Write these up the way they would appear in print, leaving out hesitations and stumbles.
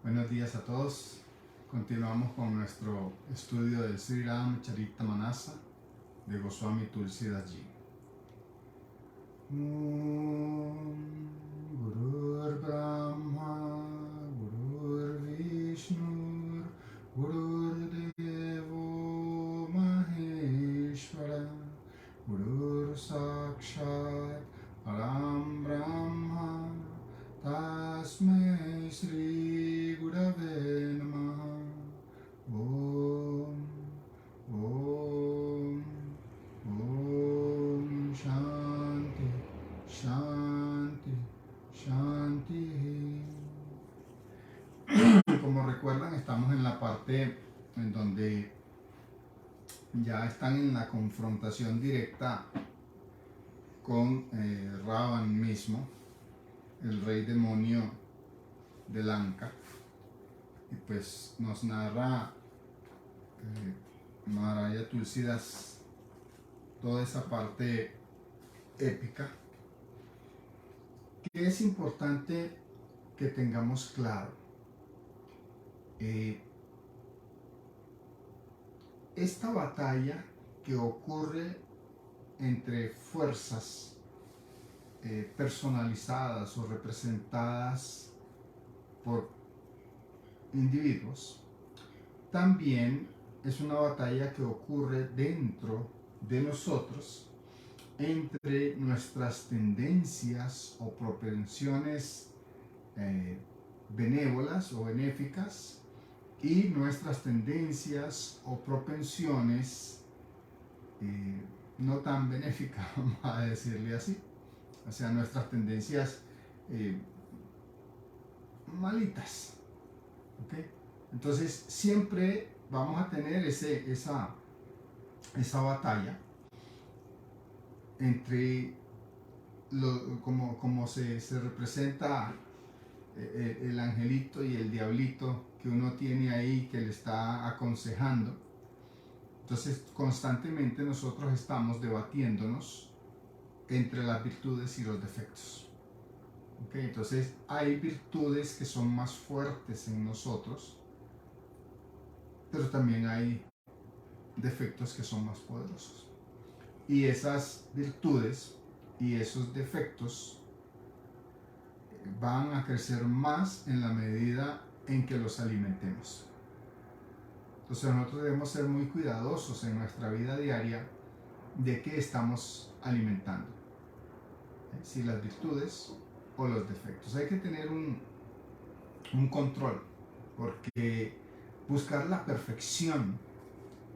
Buenos días a todos. Continuamos con nuestro estudio del Sri Ramacharita-Manasa de Goswami Tulsidas Ji. Gurur Brahma, Gurur Vishnu, Gurur Devo Maheshwara, Gurur Sakshat Param Brahma, Tasmai Shri Gurave Namaha. Om Om Om Shanti Shanti Shanti. Como recuerdan, estamos en la parte en donde ya están en la confrontación directa con Ravan mismo, el rey demonio de Lanka. Y pues nos narra Maharaya Tulsidas toda esa parte épica que es importante que tengamos claro. Esta batalla que ocurre entre fuerzas personalizadas o representadas por individuos, también es una batalla que ocurre dentro de nosotros entre nuestras tendencias o propensiones benévolas o benéficas y nuestras tendencias o propensiones no tan benéficas, vamos a decirle así, o sea, nuestras tendencias malitas, ¿okay? Entonces siempre vamos a tener esa batalla entre como se representa el angelito y el diablito que uno tiene ahí que le está aconsejando. Entonces constantemente nosotros estamos debatiéndonos entre las virtudes y los defectos. ¿Okay? Entonces hay virtudes que son más fuertes en nosotros, pero también hay defectos que son más poderosos. Y esas virtudes y esos defectos van a crecer más en la medida en que los alimentemos. Entonces nosotros debemos ser muy cuidadosos en nuestra vida diaria de qué estamos alimentando, si las virtudes o los defectos. Hay que tener un control, porque buscar la perfección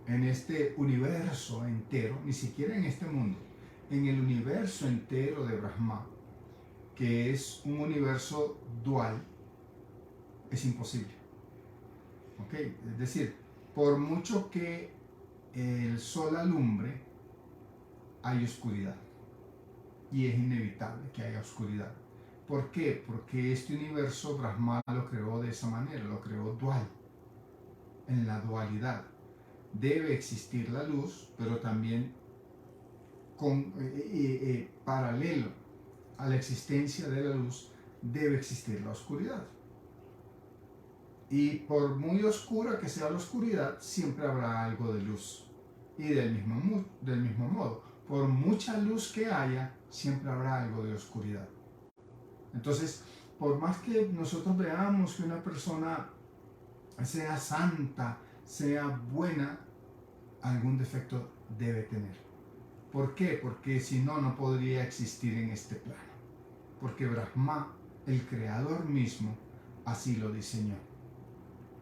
en este universo entero, ni siquiera en este mundo, en el universo entero de Brahma, que es un universo dual, es imposible. ¿Okay? Es decir, por mucho que el sol alumbre, hay oscuridad. Y es inevitable que haya oscuridad. ¿Por qué? Porque este universo Brahma lo creó de esa manera, lo creó dual, en la dualidad. Debe existir la luz, pero también paralelo a la existencia de la luz debe existir la oscuridad. Y por muy oscura que sea la oscuridad, siempre habrá algo de luz. Y del mismo modo, por mucha luz que haya, siempre habrá algo de oscuridad. Entonces, por más que nosotros veamos que una persona sea santa, sea buena, algún defecto debe tener. ¿Por qué? Porque si no, no podría existir en este plano. Porque Brahma, el creador mismo, así lo diseñó.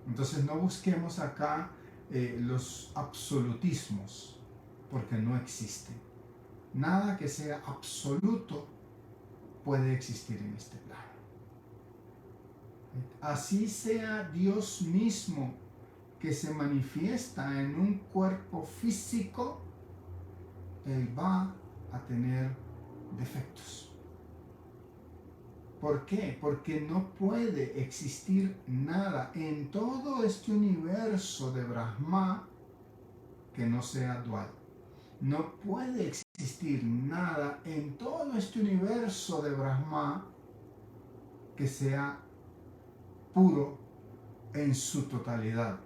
Entonces no busquemos acá los absolutismos, porque no existen. Nada que sea absoluto puede existir en este plano. Así sea Dios mismo que se manifiesta en un cuerpo físico, Él va a tener defectos. ¿Por qué? Porque no puede existir nada en todo este universo de Brahma que no sea dual. No puede existir nada en todo este universo de Brahma que sea puro en su totalidad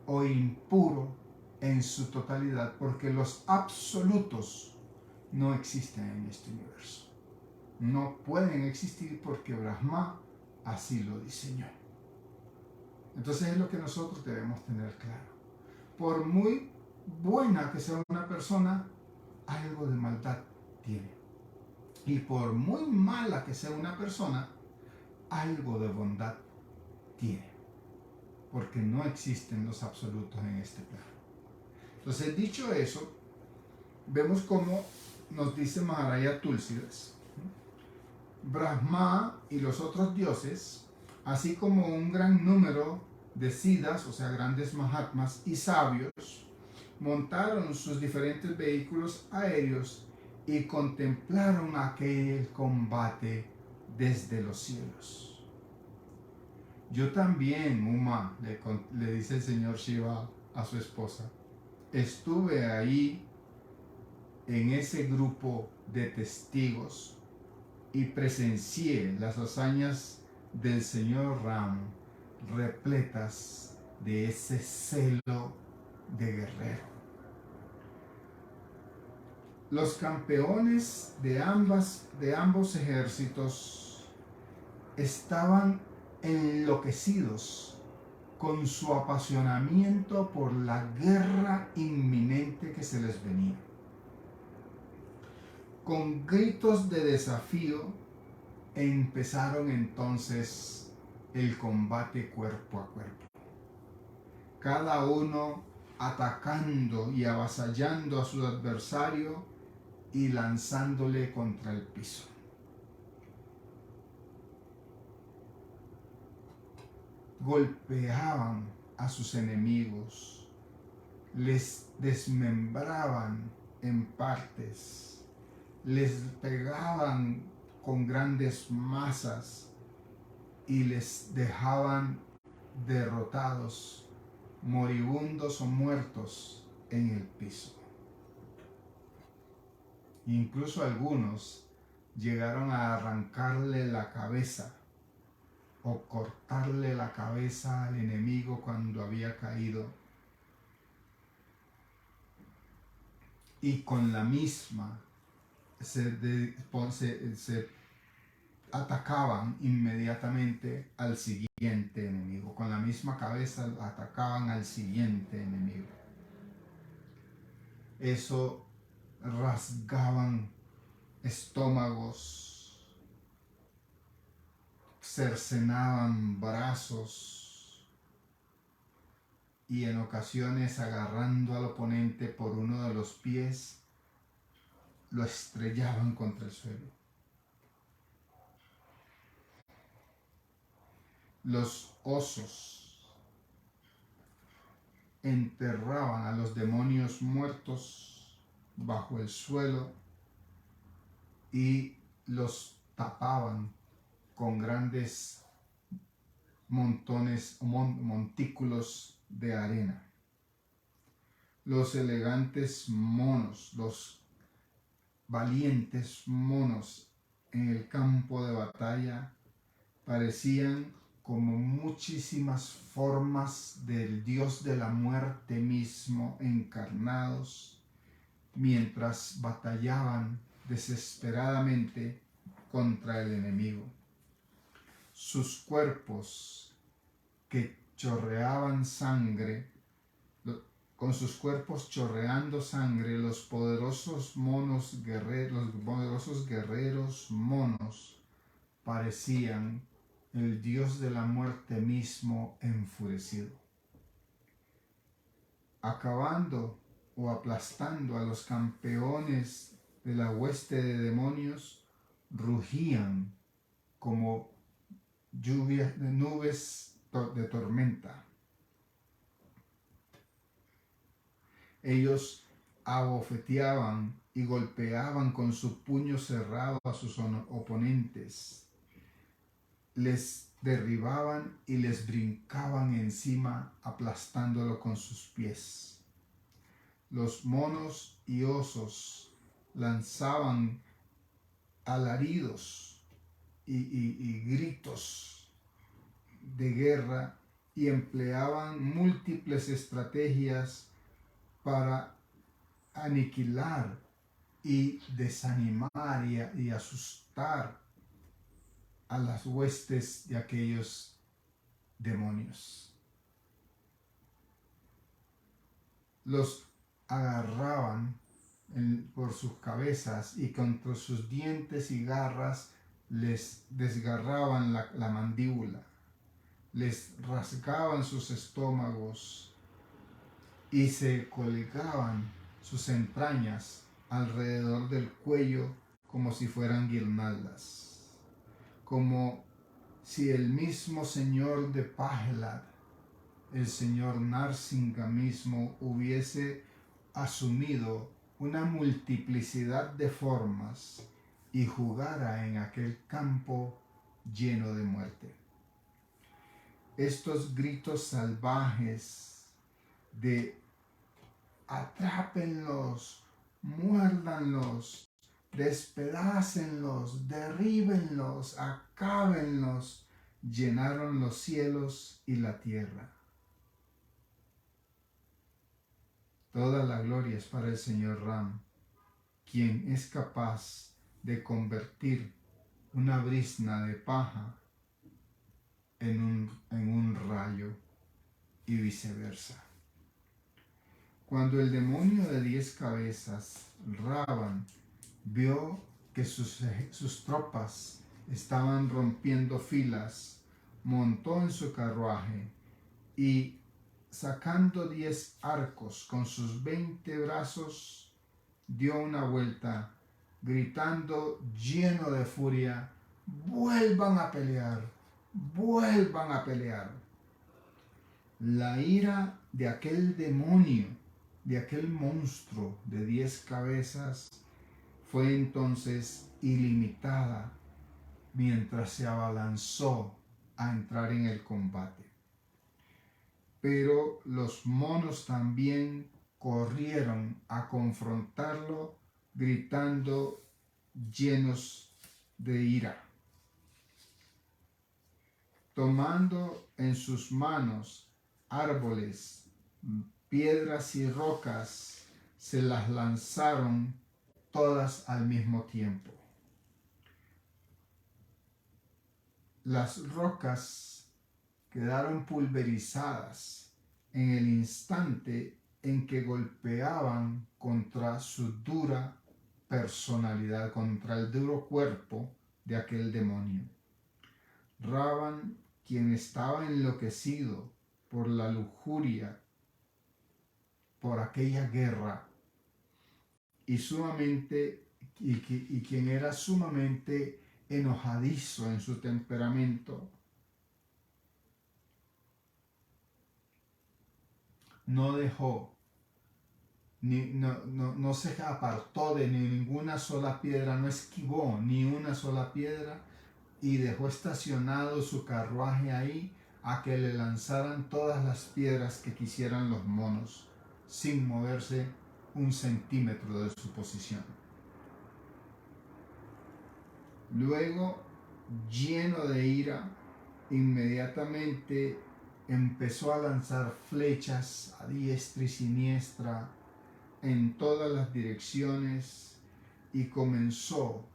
o impuro en su totalidad, porque los absolutos no existen en este universo. No pueden existir porque Brahma así lo diseñó. Entonces es lo que nosotros debemos tener claro. Por muy buena que sea una persona, algo de maldad tiene. Y por muy mala que sea una persona, algo de bondad tiene. Porque no existen los absolutos en este plano. Entonces, dicho eso, vemos cómo nos dice Maharaya Tulsidas, Brahma y los otros dioses, así como un gran número de siddhas, o sea, grandes mahatmas y sabios, montaron sus diferentes vehículos aéreos y contemplaron aquel combate desde los cielos. Yo también, Uma, le dice el señor Shiva a su esposa, estuve ahí en ese grupo de testigos y presencié las hazañas del señor Ram repletas de ese celo de guerrero. Los campeones de ambos ejércitos estaban enloquecidos con su apasionamiento por la guerra inminente que se les venía. Con gritos de desafío empezaron entonces el combate cuerpo a cuerpo. Cada uno atacando y avasallando a su adversario y lanzándole contra el piso. Golpeaban a sus enemigos, les desmembraban en partes, les pegaban con grandes masas y les dejaban derrotados, moribundos o muertos en el piso. Incluso algunos llegaron a arrancarle la cabeza o cortarle la cabeza al enemigo cuando había caído, y con la misma se atacaban inmediatamente al siguiente enemigo. Con la misma cabeza atacaban al siguiente enemigo. Eso rasgaban estómagos, cercenaban brazos y en ocasiones, agarrando al oponente por uno de los pies, lo estrellaban contra el suelo. Los osos enterraban a los demonios muertos bajo el suelo y los tapaban con grandes montículos de arena. Los elegantes monos, los valientes monos en el campo de batalla parecían como muchísimas formas del dios de la muerte mismo encarnados mientras batallaban desesperadamente contra el enemigo. Sus cuerpos que chorreaban sangre, con sus cuerpos chorreando sangre, los poderosos guerreros monos parecían el dios de la muerte mismo enfurecido. Acabando o aplastando a los campeones de la hueste de demonios, rugían como lluvias de nubes de tormenta. Ellos abofeteaban y golpeaban con su puño cerrado a sus oponentes. Les derribaban y les brincaban encima, aplastándolo con sus pies. Los monos y osos lanzaban alaridos y gritos de guerra y empleaban múltiples estrategias para aniquilar y desanimar y asustar a las huestes de aquellos demonios. Los agarraban por sus cabezas y contra sus dientes y garras les desgarraban la mandíbula, les rasgaban sus estómagos y se colgaban sus entrañas alrededor del cuello como si fueran guirnaldas, como si el mismo señor de Pahelat, el señor Narsinga mismo, hubiese asumido una multiplicidad de formas y jugara en aquel campo lleno de muerte. Estos gritos salvajes de atrápenlos, muérdanlos, despedácenlos, derríbenlos, acábenlos, llenaron los cielos y la tierra. Toda la gloria es para el Señor Ram, quien es capaz de convertir una brizna de paja en un rayo y viceversa. Cuando el demonio de 10 cabezas, Raban, vio que sus tropas estaban rompiendo filas, montó en su carruaje y, sacando 10 arcos con sus 20 brazos, dio una vuelta, gritando lleno de furia: ¡vuelvan a pelear! ¡Vuelvan a pelear! La ira de aquel demonio, de aquel monstruo de 10 cabezas, fue entonces ilimitada mientras se abalanzó a entrar en el combate. Pero los monos también corrieron a confrontarlo, gritando llenos de ira. Tomando en sus manos árboles, piedras y rocas, se las lanzaron todas al mismo tiempo. Las rocas quedaron pulverizadas en el instante en que golpeaban contra su dura personalidad, contra el duro cuerpo de aquel demonio. Raban, quien estaba enloquecido por la lujuria, por aquella guerra, y quien era sumamente enojadizo en su temperamento, no dejó, no se apartó de ninguna sola piedra, no esquivó ni una sola piedra, y dejó estacionado su carruaje ahí a que le lanzaran todas las piedras que quisieran los monos, sin moverse un centímetro de su posición. Luego, lleno de ira, inmediatamente empezó a lanzar flechas a diestra y siniestra en todas las direcciones y comenzó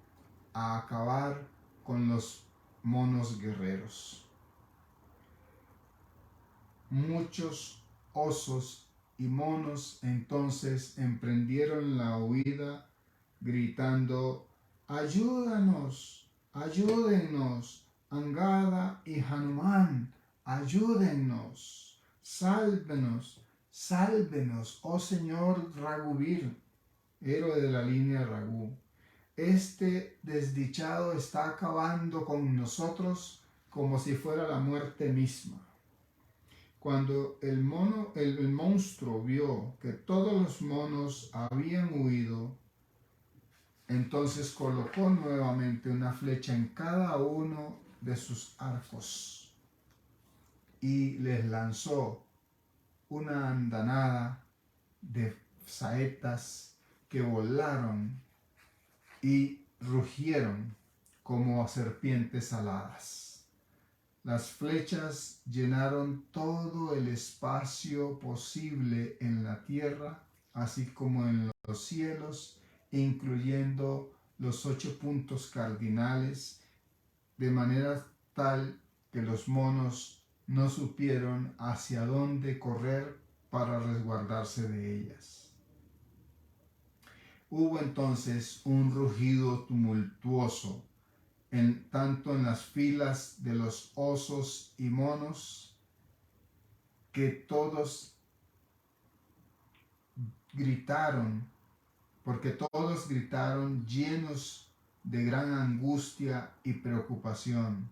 a acabar con los monos guerreros. Muchos osos y monos entonces emprendieron la huida gritando: ¡ayúdanos! ¡Ayúdennos! Angada y Hanuman, ayúdennos, sálvenos, sálvenos, oh señor Raghuvir, héroe de la línea Raghu. Este desdichado está acabando con nosotros como si fuera la muerte misma. Cuando el monstruo vio que todos los monos habían huido, entonces colocó nuevamente una flecha en cada uno de sus arcos y les lanzó una andanada de saetas que volaron y rugieron como serpientes aladas. Las flechas llenaron todo el espacio posible en la tierra, así como en los cielos, incluyendo los 8 puntos cardinales, de manera tal que los monos no supieron hacia dónde correr para resguardarse de ellas. Hubo entonces un rugido tumultuoso, tanto en las filas de los osos y monos, que todos gritaron, porque todos gritaron llenos de gran angustia y preocupación.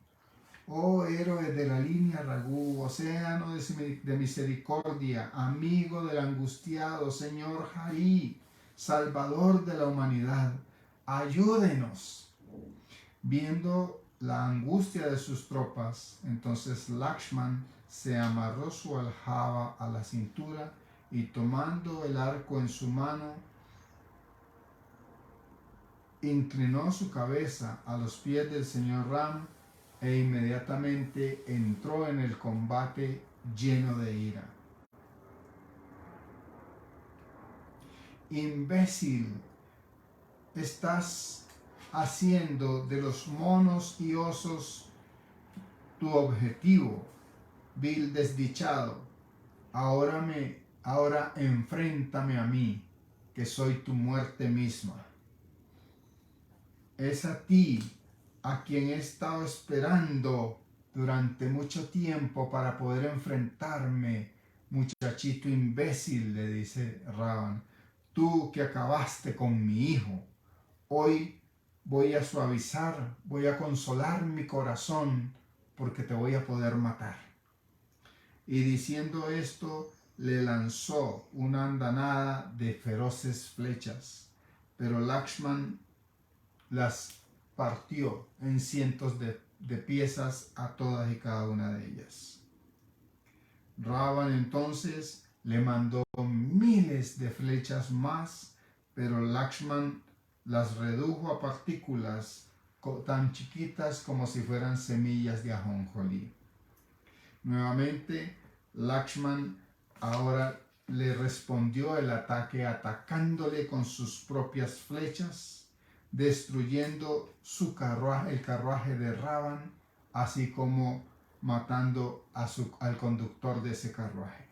Oh héroe de la línea Ragú, océano de misericordia, amigo del angustiado, señor Hari, salvador de la humanidad, ayúdenos. Viendo la angustia de sus tropas, entonces Lakshman se amarró su aljaba a la cintura y tomando el arco en su mano, inclinó su cabeza a los pies del señor Ram e inmediatamente entró en el combate lleno de ira. Imbécil, estás haciendo de los monos y osos tu objetivo, vil desdichado. Ahora enfréntame a mí, que soy tu muerte misma. Es a ti a quien he estado esperando durante mucho tiempo para poder enfrentarme, muchachito imbécil, le dice Ravan. Tú que acabaste con mi hijo, hoy voy a suavizar, voy a consolar mi corazón, porque te voy a poder matar. Y diciendo esto, le lanzó una andanada de feroces flechas, pero Lakshman las partió en cientos de piezas a todas y cada una de ellas. Ravan entonces le mandó miles de flechas más, pero Lakshman las redujo a partículas tan chiquitas como si fueran semillas de ajonjolí. Nuevamente, Lakshman ahora le respondió el ataque atacándole con sus propias flechas, destruyendo el carruaje de Ravan, así como matando al conductor de ese carruaje.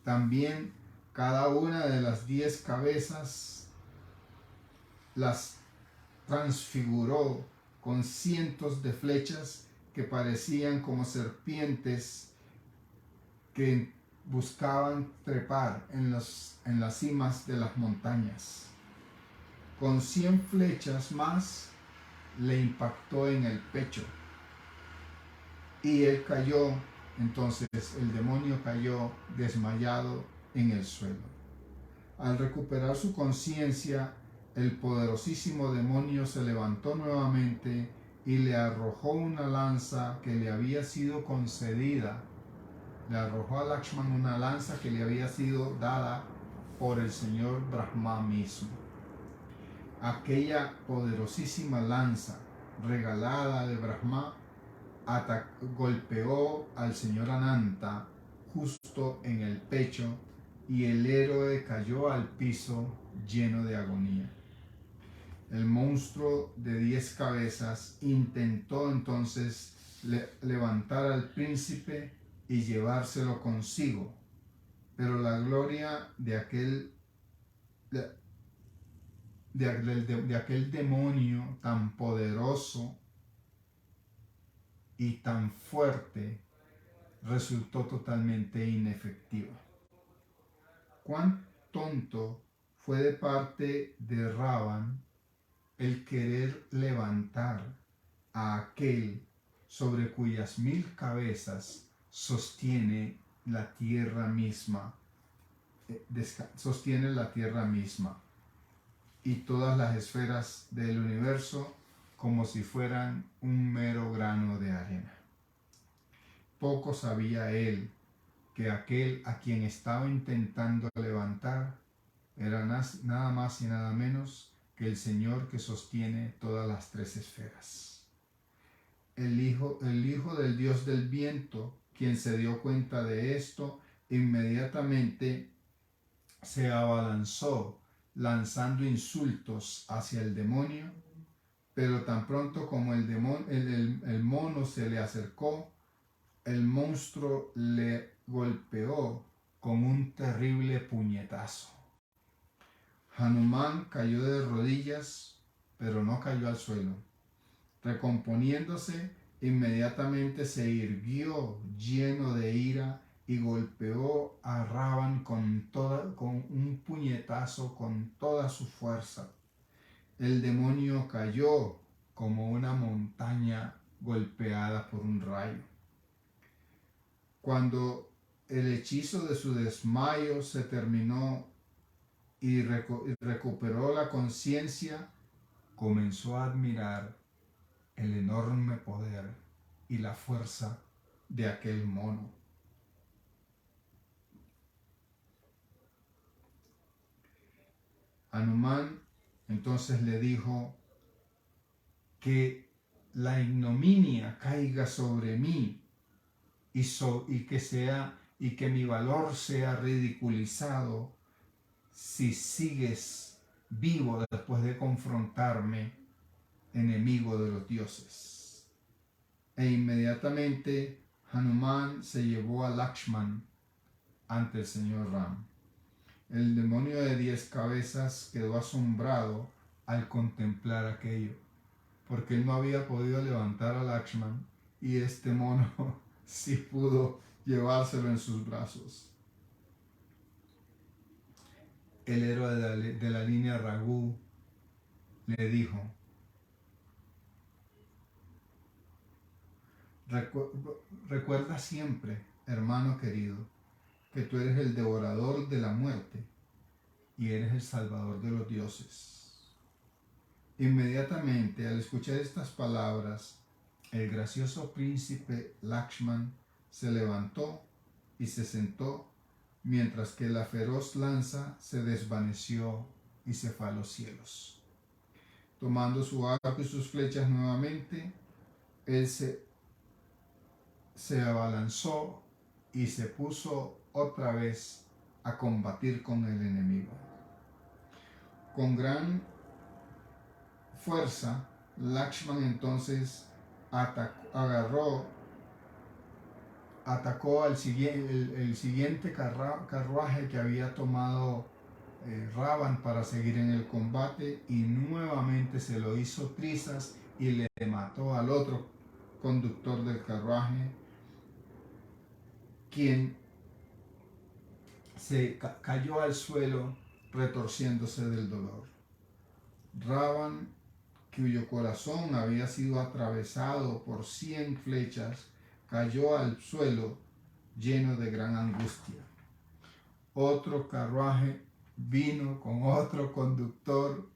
También cada una de las 10 cabezas las transfiguró con cientos de flechas que parecían como serpientes que buscaban trepar en las cimas de las montañas. Con 100 flechas más le impactó en el pecho y él cayó. Entonces el demonio cayó desmayado en el suelo. Al recuperar su conciencia, el poderosísimo demonio se levantó nuevamente y le arrojó una lanza que le había sido concedida. Le arrojó a Lakshman una lanza que le había sido dada por el señor Brahma mismo. Aquella poderosísima lanza regalada de Brahma golpeó al señor Ananta justo en el pecho y el héroe cayó al piso lleno de agonía. El monstruo de 10 cabezas intentó entonces levantar al príncipe y llevárselo consigo, pero la gloria de aquel demonio tan poderoso y tan fuerte resultó totalmente inefectiva. Cuán tonto fue de parte de Ravan el querer levantar a aquel sobre cuyas 1000 cabezas sostiene la tierra misma, y todas las esferas del universo como si fueran un mero grano de arena. Poco sabía él que aquel a quien estaba intentando levantar era nada más y nada menos que el Señor que sostiene todas las tres esferas. El hijo del Dios del viento, quien se dio cuenta de esto, inmediatamente se abalanzó, lanzando insultos hacia el demonio, pero tan pronto como el mono se le acercó, el monstruo le golpeó con un terrible puñetazo. Hanuman cayó de rodillas, pero no cayó al suelo. Recomponiéndose, inmediatamente se irguió lleno de ira y golpeó a Ravan con un puñetazo con toda su fuerza. El demonio cayó como una montaña golpeada por un rayo. Cuando el hechizo de su desmayo se terminó y recuperó la conciencia, comenzó a admirar el enorme poder y la fuerza de aquel mono. Hanuman entonces le dijo: que la ignominia caiga sobre mí y que mi valor sea ridiculizado si sigues vivo después de confrontarme, enemigo de los dioses. E inmediatamente Hanuman se llevó a Lakshman ante el señor Ram. El demonio de 10 cabezas quedó asombrado al contemplar aquello, porque él no había podido levantar a Lakshman y este mono sí pudo llevárselo en sus brazos. El héroe de la línea Raghu le dijo: recuerda siempre, hermano querido, que tú eres el devorador de la muerte y eres el salvador de los dioses. Inmediatamente, al escuchar estas palabras, el gracioso príncipe Lakshman se levantó y se sentó, mientras que la feroz lanza se desvaneció y se fue a los cielos. Tomando su arco y sus flechas nuevamente, él se abalanzó y se puso otra vez a combatir con el enemigo. Con gran fuerza, Lakshman entonces atacó el siguiente carruaje que había tomado Ravan para seguir en el combate, y nuevamente se lo hizo trizas y le mató al otro conductor del carruaje, quien se cayó al suelo retorciéndose del dolor. Ravan, cuyo corazón había sido atravesado por 100 flechas, cayó al suelo lleno de gran angustia. Otro carruaje vino con otro conductor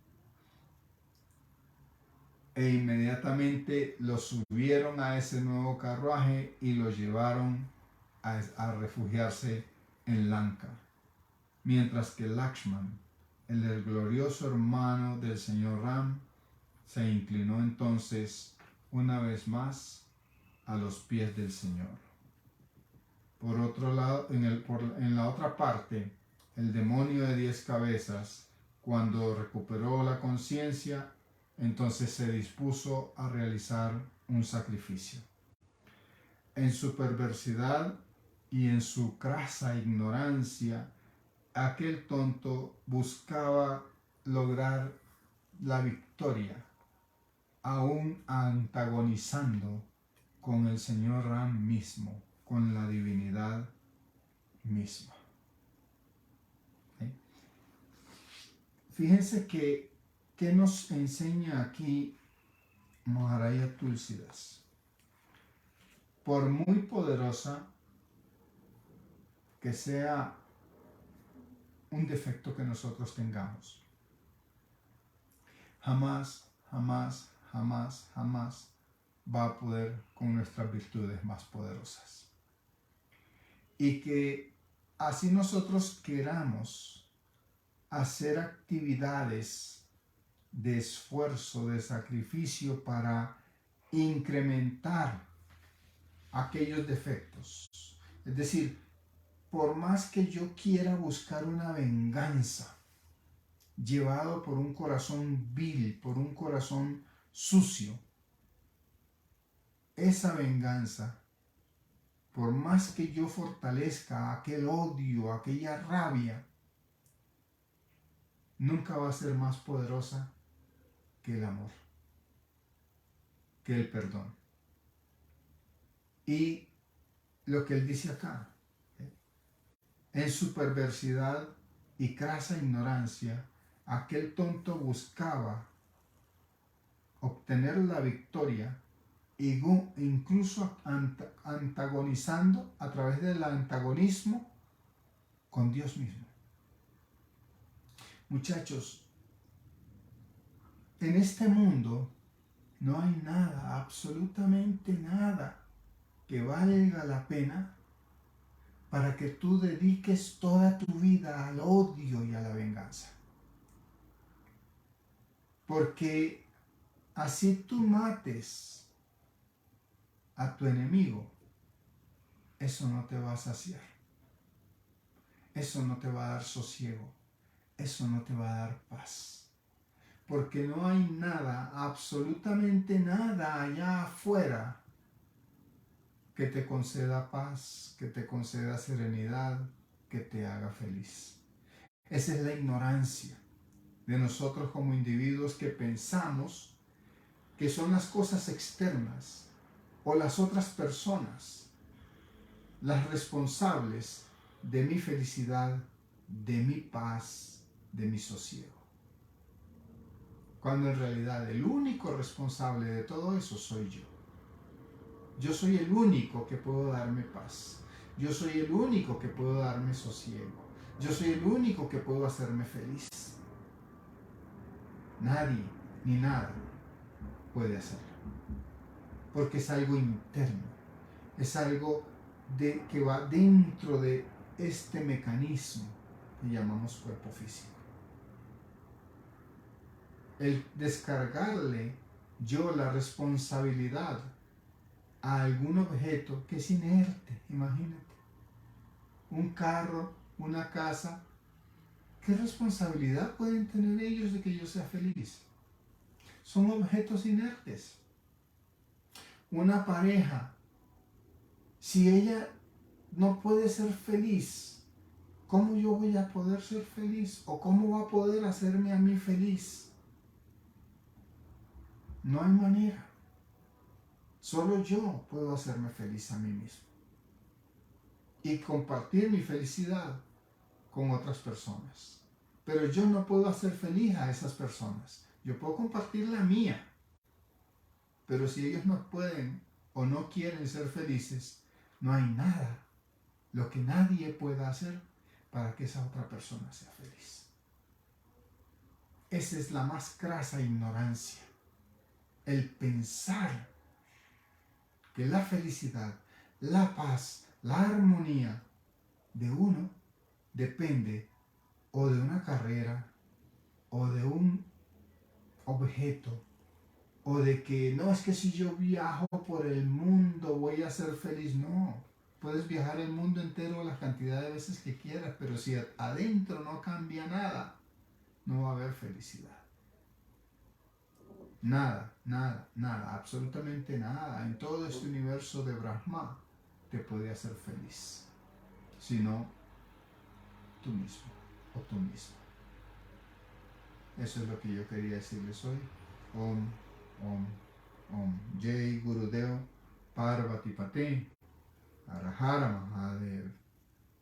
e inmediatamente lo subieron a ese nuevo carruaje y lo llevaron a refugiarse en Lanka. Mientras que Lakshman, el glorioso hermano del señor Ram, se inclinó entonces una vez más a los pies del Señor. Por otro lado, en la otra parte, el demonio de 10 cabezas, cuando recuperó la conciencia, entonces se dispuso a realizar un sacrificio. En su perversidad y en su crasa ignorancia, aquel tonto buscaba lograr la victoria, aún antagonizando con el señor Ram mismo, con la divinidad misma. ¿Sí? Fíjense que nos enseña aquí Maharaya Tulsidas. Por muy poderosa que sea un defecto que nosotros tengamos, jamás va a poder con nuestras virtudes más poderosas. Y que así nosotros queramos hacer actividades de esfuerzo, de sacrificio para incrementar aquellos defectos. Es decir, por más que yo quiera buscar una venganza, llevado por un corazón vil, por un corazón sucio, esa venganza, por más que yo fortalezca aquel odio, aquella rabia, nunca va a ser más poderosa que el amor, que el perdón. Y lo que él dice acá, en su perversidad y crasa ignorancia, aquel tonto buscaba obtener la victoria, incluso antagonizando a través del antagonismo con Dios mismo. Muchachos, en este mundo no hay nada, absolutamente nada, que valga la pena para que tú dediques toda tu vida al odio y a la venganza. Porque así tú mates a tu enemigo, eso no te va a saciar. Eso no te va a dar sosiego. Eso no te va a dar paz. Porque no hay nada, absolutamente nada allá afuera que te conceda paz, que te conceda serenidad, que te haga feliz. Esa es la ignorancia de nosotros como individuos que pensamos que son las cosas externas o las otras personas las responsables de mi felicidad, de mi paz, de mi sosiego. Cuando en realidad el único responsable de todo eso soy yo. Yo soy el único que puedo darme paz. Yo soy el único que puedo darme sosiego. Yo soy el único que puedo hacerme feliz. Nadie ni nada puede hacerlo. Porque es algo interno. Es algo que va dentro de este mecanismo que llamamos cuerpo físico. El descargarle yo la responsabilidad a algún objeto que es inerte, imagínate. Un carro, una casa, ¿qué responsabilidad pueden tener ellos de que yo sea feliz? Son objetos inertes. Una pareja, si ella no puede ser feliz, ¿cómo yo voy a poder ser feliz? ¿O cómo va a poder hacerme a mí feliz? No hay manera. Solo yo puedo hacerme feliz a mí mismo. Y compartir mi felicidad con otras personas. Pero yo no puedo hacer feliz a esas personas. Yo puedo compartir la mía. Pero si ellos no pueden o no quieren ser felices, no hay nada, lo que nadie pueda hacer para que esa otra persona sea feliz. Esa es la más crasa ignorancia. El pensar que la felicidad, la paz, la armonía de uno depende o de una carrera, o de un objeto, o de que no, es que si yo viajo por el mundo voy a ser feliz. No, puedes viajar el mundo entero la cantidad de veces que quieras, pero si adentro no cambia nada, no va a haber felicidad. Nada, nada, nada, absolutamente nada en todo este universo de Brahma te puede hacer feliz, sino tú mismo o tú mismo. Eso es lo que yo quería decirles hoy. Om, Om, Om. Jai Gurudev Parvati Pate Arahara Mahadev.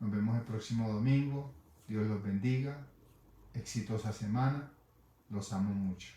Nos vemos el próximo domingo. Dios los bendiga. Exitosa semana. Los amo mucho.